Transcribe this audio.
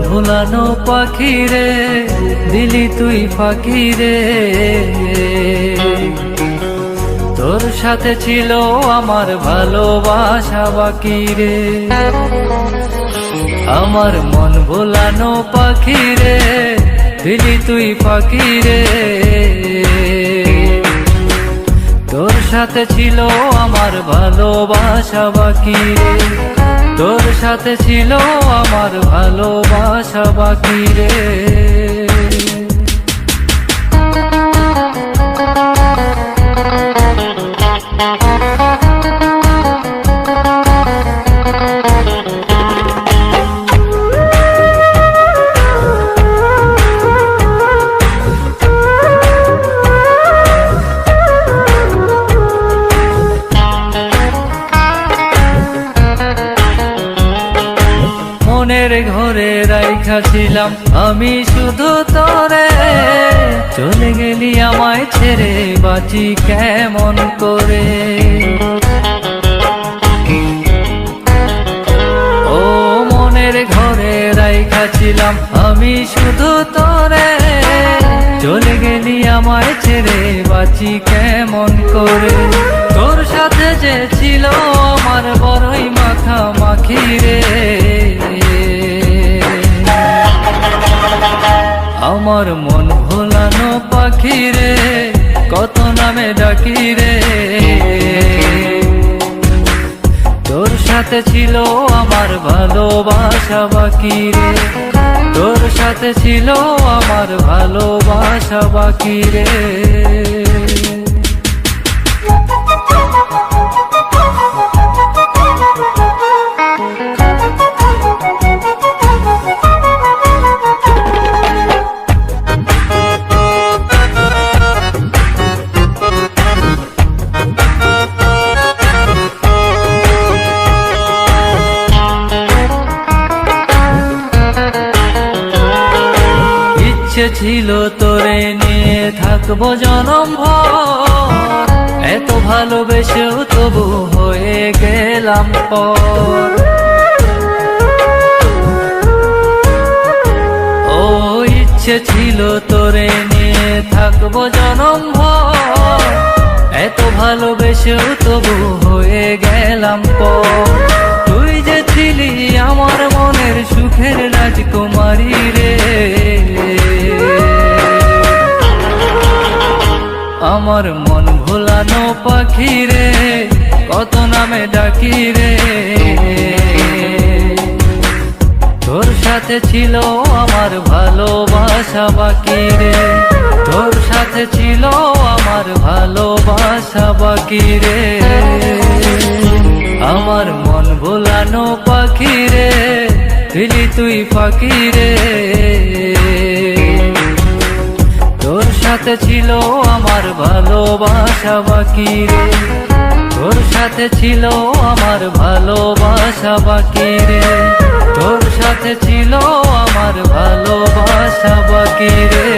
ভুলানো পাখি রে, দিলি তুই ফাঁকি রে। তোর সাথে ছিল আমার ভালোবাসা বাকি রে। আমার মন ভোলানো পাখি রে, দিলি তুই ফাঁকি রে। তোর সাথে ছিল আমার ভালোবাসা বাকি রে। তোর সাথে ছিল আমার ভালোবাসা বাকি রে। মনের ঘরে রাইখা ছিলাম আমি শুধু তোরে, চলে গেলি আমায় ছেড়ে বাঁচি কেমন করে। ও মনের ঘরে রাইখা ছিলাম আমি শুধু তোরে, চলে গেলি আমায় ছেড়ে বাঁচি কেমন করে। তোর সাথে যে ছিল আমার বড়ই মাখামাখি রে। আমার মন ভোলানো পাখি রে, কত নামে ডাকি রে। তোর সাথে ছিল আমার ভালোবাসা বাকি রে। তোর সাথে ছিল আমার ভালোবাসা বাকি রে। ইচ্ছে ছিল তোরে নিয়ে থাকবো জনম ভর, এত ভালোবেসেও তবু হয়ে গেলাম পর। ও ইচ্ছে ছিল তোরে নিয়ে থাকবো জনম ভর, এত ভালোবেসেও তবু হয়ে গেলাম পর। তুই যে ছিলি আমার মনের সুখের রাজকুমারী রে। আমার মন ভোলানো পাখি রে, কত নামে ডাকি রে। তোর সাথে ছিল আমার ভালোবাসা বাকি রে। তোর সাথে ছিল আমার ভালোবাসা বাকি রে। আমার মন ভোলানো পাখি রে, দিলি তুই ফাঁকি রে। তোর সাথে ছিল আমার ভালোবাসা বাকি রে। তোর সাথে ছিল আমার ভালোবাসা বাকি রে। তোর সাথে ছিল আমার ভালোবাসা বাকি রে।